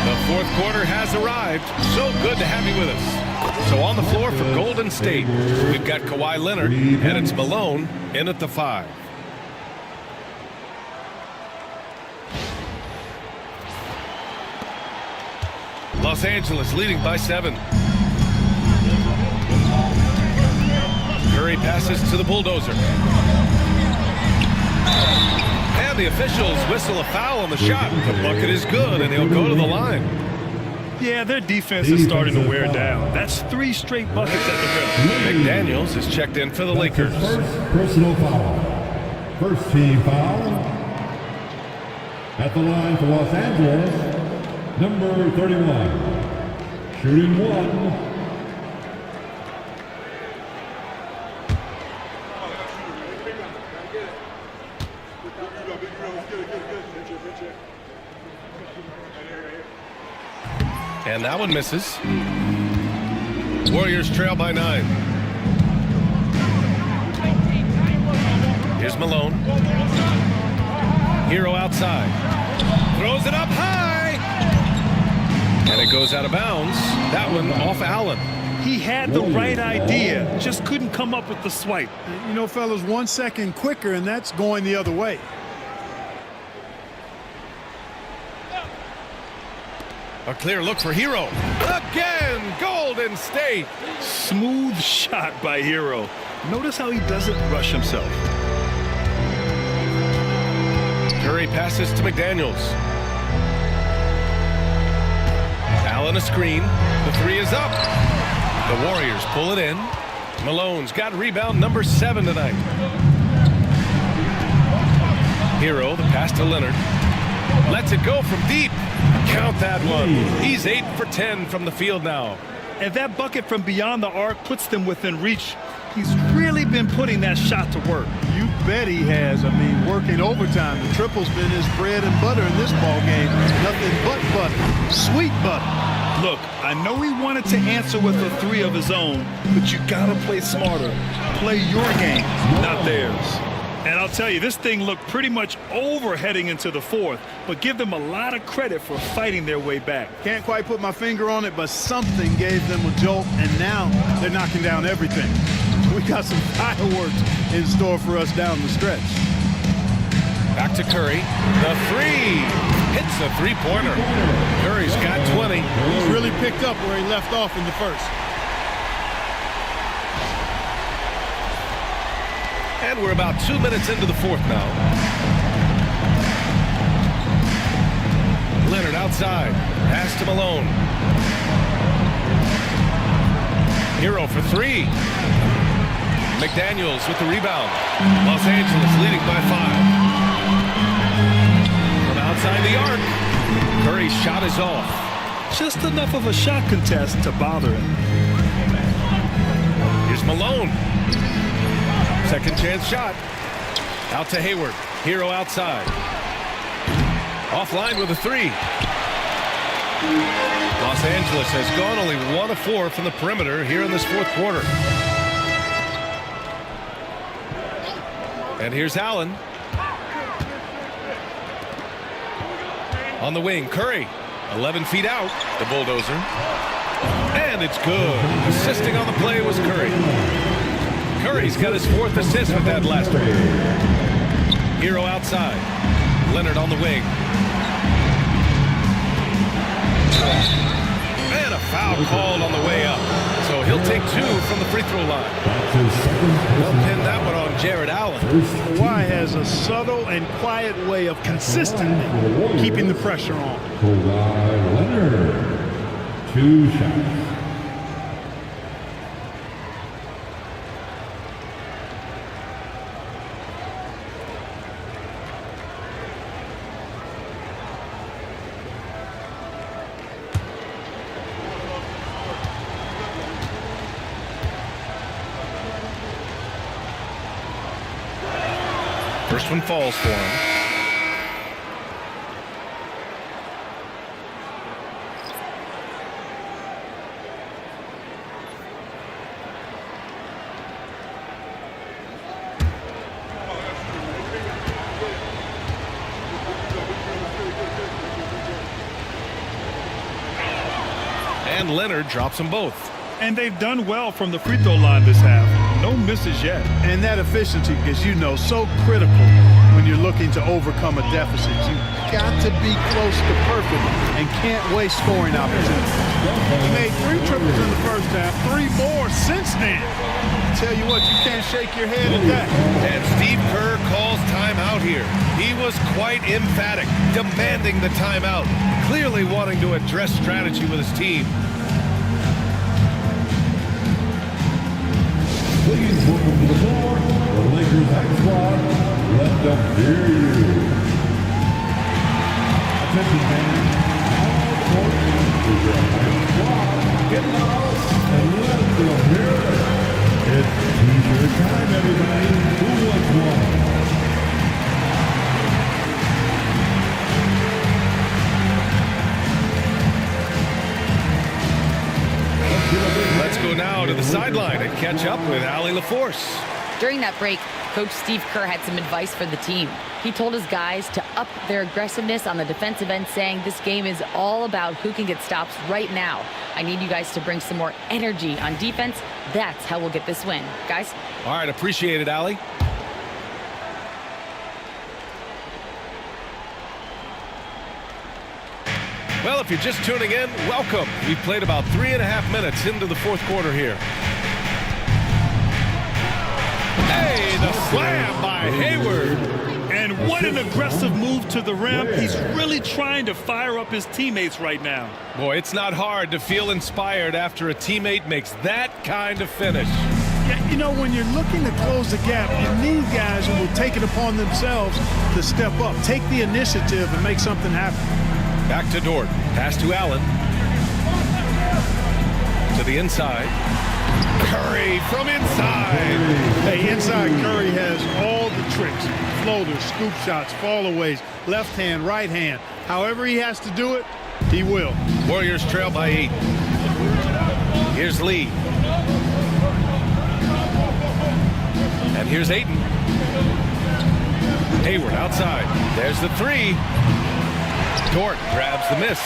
The fourth quarter has arrived. So good to have you with us. So on the floor for Golden State, we've got Kawhi Leonard, and it's Malone in at the 5. Los Angeles leading by 7. Curry passes to the bulldozer. And the officials whistle a foul on the shot. The bucket is good, and he'll go to the line. Yeah, their defense is starting to wear down. That's 3 straight buckets at the rim. McDaniels is checked in for the Lakers. First personal foul. First team foul. At the line for Los Angeles, number 31. Shooting 1. And that one misses. Warriors trail by 9. Here's Malone. Hero outside. Throws it up high. And it goes out of bounds. That one off Allen. He had the right idea, just couldn't come up with the swipe. You know, fellas, 1 second quicker, and that's going the other way. A clear look for Hero. Again, Golden State. Smooth shot by Hero. Notice how he doesn't rush himself. Curry passes to McDaniels. Allen a screen. The 3 is up. The Warriors pull it in. Malone's got rebound number 7 tonight. Hero, the pass to Leonard. Lets it go from deep. Count that one. He's 8 for 10 from the field now. And that bucket from beyond the arc puts them within reach. He's really been putting that shot to work. You bet he has. I mean, working overtime. The triple's been his bread and butter in this ball game. Nothing but butter. Sweet butter. Look, I know he wanted to answer with a 3 of his own, but you gotta play smarter. Play your game, not theirs. And I'll tell you, this thing looked pretty much over heading into the 4th, but give them a lot of credit for fighting their way back. Can't quite put my finger on it, but something gave them a jolt, and now they're knocking down everything. We got some fireworks in store for us down the stretch. Back to Curry. The 3 hits a 3-pointer. Curry's got 20. He's really picked up where he left off in the first. And we're about 2 minutes into the 4th now. Leonard outside. Pass to Malone. Hero for 3. McDaniels with the rebound. Los Angeles leading by 5. From outside the arc. Curry's shot is off. Just enough of a shot contest to bother him. Here's Malone. Second chance shot. Out to Hayward. Hero outside. Offline with a 3. Los Angeles has gone only 1 of 4 from the perimeter here in this 4th quarter. And here's Allen. On the wing, Curry. 11 feet out, the bulldozer. And it's good. Assisting on the play was Curry. Curry's got his 4th assist with that last one. Hero outside. Leonard on the wing. And a foul called on the way up. So he'll take 2 from the free throw line. They'll pin that one on Jared Allen. Kawhi has a subtle and quiet way of consistently keeping the pressure on. Kawhi Leonard. 2 shots. First one falls for him. And Leonard drops them both. And they've done well from the free throw line this half. No misses yet. And that efficiency, as you know, so critical when you're looking to overcome a deficit. You've got to be close to perfect and can't waste scoring opportunities. He made 3 triples in the first half, 3 more since then. Tell you what, you can't shake your head at that. And Steve Kerr calls timeout here. He was quite emphatic, demanding the timeout, clearly wanting to address strategy with his team. Please welcome to the floor, the Lakers high squad. Let them hear you. Attention fans, all court is your high squad. Get loud and let them hear it. It's T-shirt time, everybody. Who wants one? Let's go now to the sideline and catch up with Allie LaForce. During that break, Coach Steve Kerr had some advice for the team. He told his guys to up their aggressiveness on the defensive end, saying this game is all about who can get stops right now. I need you guys to bring some more energy on defense. That's how we'll get this win. Guys? All right, appreciate it, Allie. Well, if you're just tuning in, welcome. We've played about 3.5 minutes into the fourth quarter here. Hey, the slam by Hayward. And what an aggressive move to the rim. He's really trying to fire up his teammates right now. Boy, it's not hard to feel inspired after a teammate makes that kind of finish. Yeah, you know, when you're looking to close the gap, you need guys who will take it upon themselves to step up, take the initiative, and make something happen. Back to Dort. Pass to Allen. To the inside. Curry from inside. Hey, inside Curry has all the tricks. Floaters, scoop shots, fallaways, left hand, right hand. However he has to do it, he will. Warriors trail by 8. Here's Lee. And here's Ayton. Hayward outside. There's the 3. Dort grabs the miss.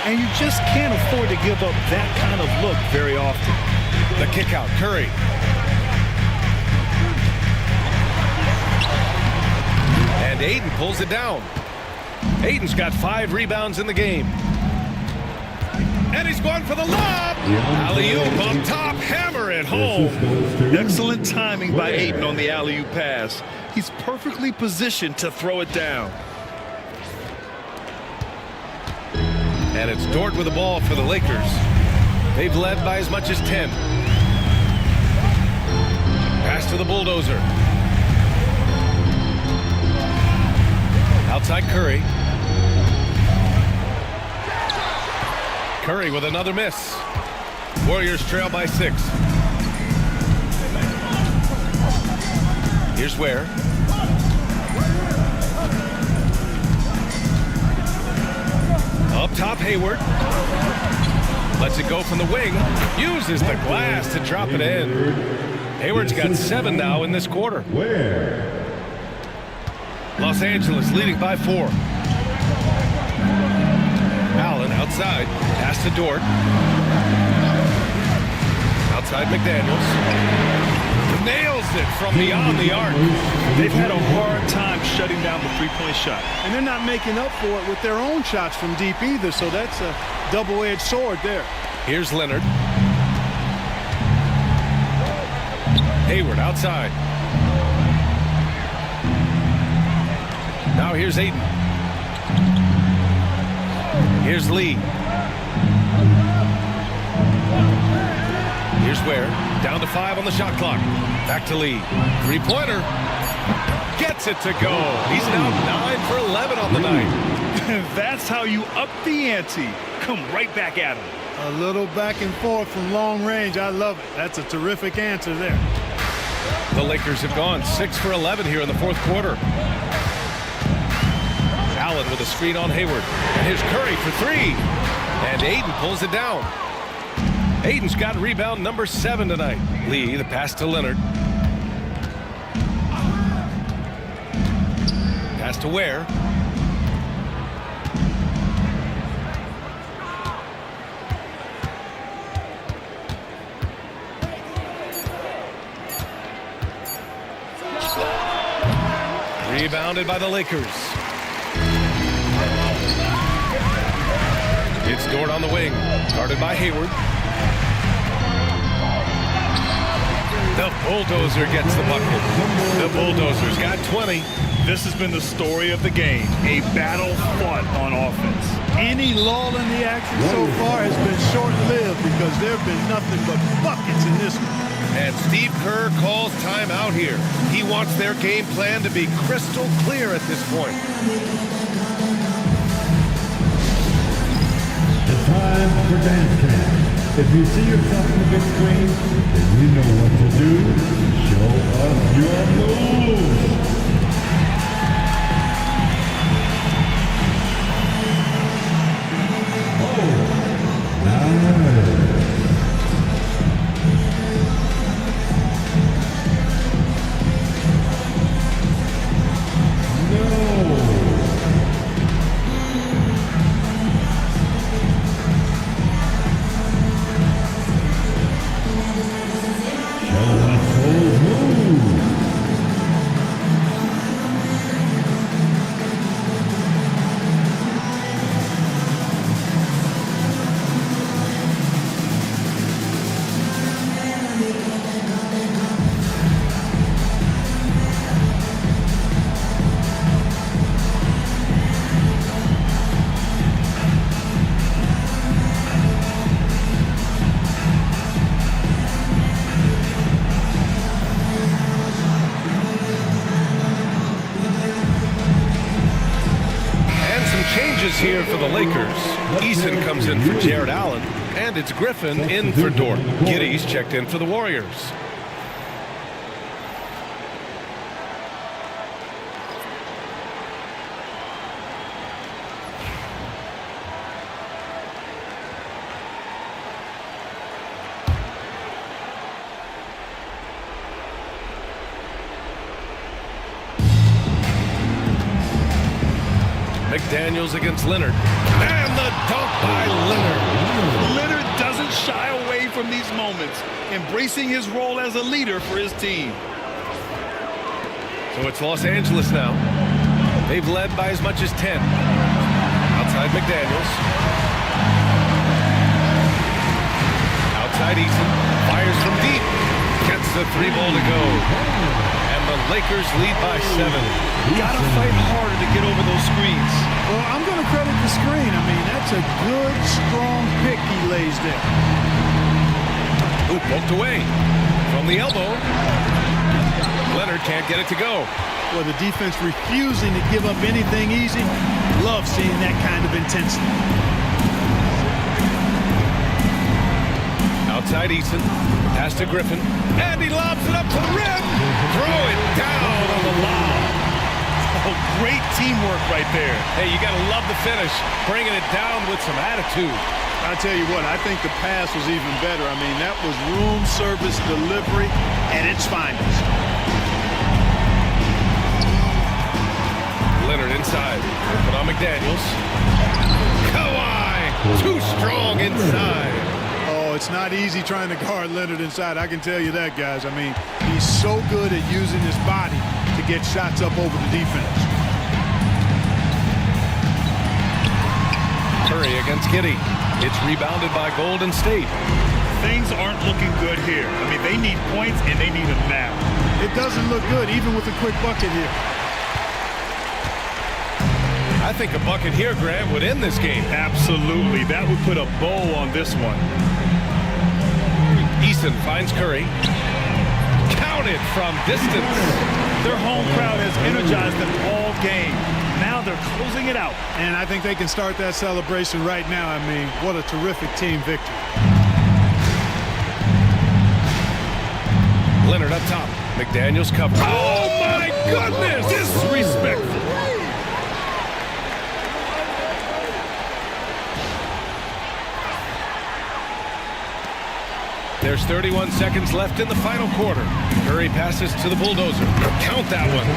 And you just can't afford to give up that kind of look very often. The kick out, Curry. And Ayton pulls it down. Ayton's got 5 rebounds in the game. And he's going for the lob. Alley-oop on top, hammer it home. Excellent timing by Ayton on the alley-oop pass. He's perfectly positioned to throw it down. And it's Dort with the ball for the Lakers. They've led by as much as 10. Pass to the bulldozer. Outside Curry. Curry with another miss. Warriors trail by 6. Here's Ware. Up top, Hayward. Lets it go from the wing. Uses the glass to drop it in. Hayward's got 7 now in this quarter. Where? Los Angeles leading by 4. Allen outside. Pass to Dort. Outside McDaniels. Nails it from beyond the arc. They've had a hard time shutting down the three-point shot. And they're not making up for it with their own shots from deep either, so that's a double-edged sword there. Here's Leonard. Hayward outside. Now here's Ayton. Here's Lee. Here's Ware. Down to 5 on the shot clock. Back to Lee. 3-pointer. Gets it to go. He's now 9 for 11 on the night. That's how you up the ante. Come right back at him. A little back and forth from long range. I love it. That's a terrific answer there. The Lakers have gone 6 for 11 here in the fourth quarter. Allen with a screen on Hayward. And here's Curry for 3. And Ayton pulls it down. Ayton's got rebound number 7 tonight. Lee, the pass to Leonard. Pass to Ware. Rebounded by the Lakers. It's Dort on the wing. Guarded by Hayward. The The bulldozer gets the bucket. The bulldozer's got 20. This has been the story of the game, a battle fought on offense. Any lull in the action so far has been short-lived because there have been nothing but buckets in this one. And Steve Kerr calls timeout here. He wants their game plan to be crystal clear at this point. The time for dance camp. If you see yourself on the big screen, then you know what to do. Show us your moves. Here for the Lakers. Eason comes in for Jared Allen, and it's Griffin in for Dort. Giddy's checked in for the Warriors. McDaniels against Leonard. And the dunk by Leonard. Leonard doesn't shy away from these moments, embracing his role as a leader for his team. So it's Los Angeles now. They've led by as much as 10. Outside McDaniels. Outside Eason. Fires from deep. Gets the 3-ball to go. And the Lakers lead by 7. Gotta fight harder to get over those screens. Well, I'm going to credit the screen. I mean, that's a good, strong pick he lays there. Ooh, poked away. From the elbow. Leonard can't get it to go. Well, the defense refusing to give up anything easy. Love seeing that kind of intensity. Outside Eason. Pass to Griffin. And he lobs it up to the rim. Throw it down on the lob. Oh, great teamwork right there. Hey, you got to love the finish. Bringing it down with some attitude. I tell you what, I think the pass was even better. I mean, that was room service delivery at its finest. Leonard inside. Put on McDaniels. Kawhi! Too strong inside. Oh, it's not easy trying to guard Leonard inside. I can tell you that, guys. I mean, he's so good at using his body to get shots up over the defense. Curry against Giddey. It's rebounded by Golden State. Things aren't looking good here. I mean, they need points, and they need them now. It doesn't look good, even with a quick bucket here. I think a bucket here, Grant, would end this game. Absolutely. That would put a bow on this one. Eason finds Curry. Counted from distance. Their home crowd has energized them all game. Now they're closing it out. And I think they can start that celebration right now. I mean, what a terrific team victory. Leonard up top. McDaniels covered. Oh, my goodness! Disrespectful. There's 31 seconds left in the final quarter. Curry passes to the bulldozer. Count that one.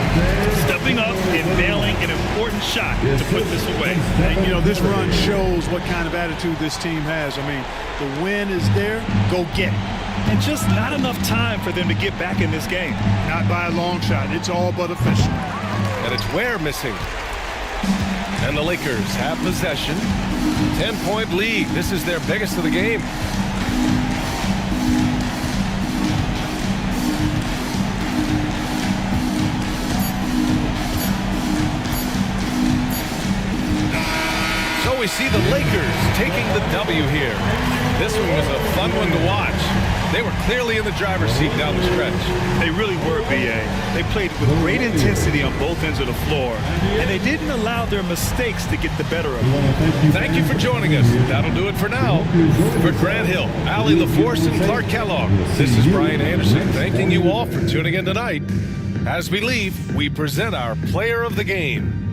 Stepping up and nailing an important shot to put this away. And, you know, this run shows what kind of attitude this team has. I mean, the win is there. Go get it. And just not enough time for them to get back in this game. Not by a long shot. It's all but official. And it's Ware missing. And the Lakers have possession. 10-point lead. This is their biggest of the game. we see the Lakers taking the W here. This one was a fun one to watch. They were clearly in the driver's seat down the stretch. They really were, B.A. They played with great intensity on both ends of the floor, and they didn't allow their mistakes to get the better of them. Thank you for joining us. That'll do it for now. For Grant Hill, Allie LaForce, and Clark Kellogg, this is Brian Anderson thanking you all for tuning in tonight. As we leave, we present our player of the game.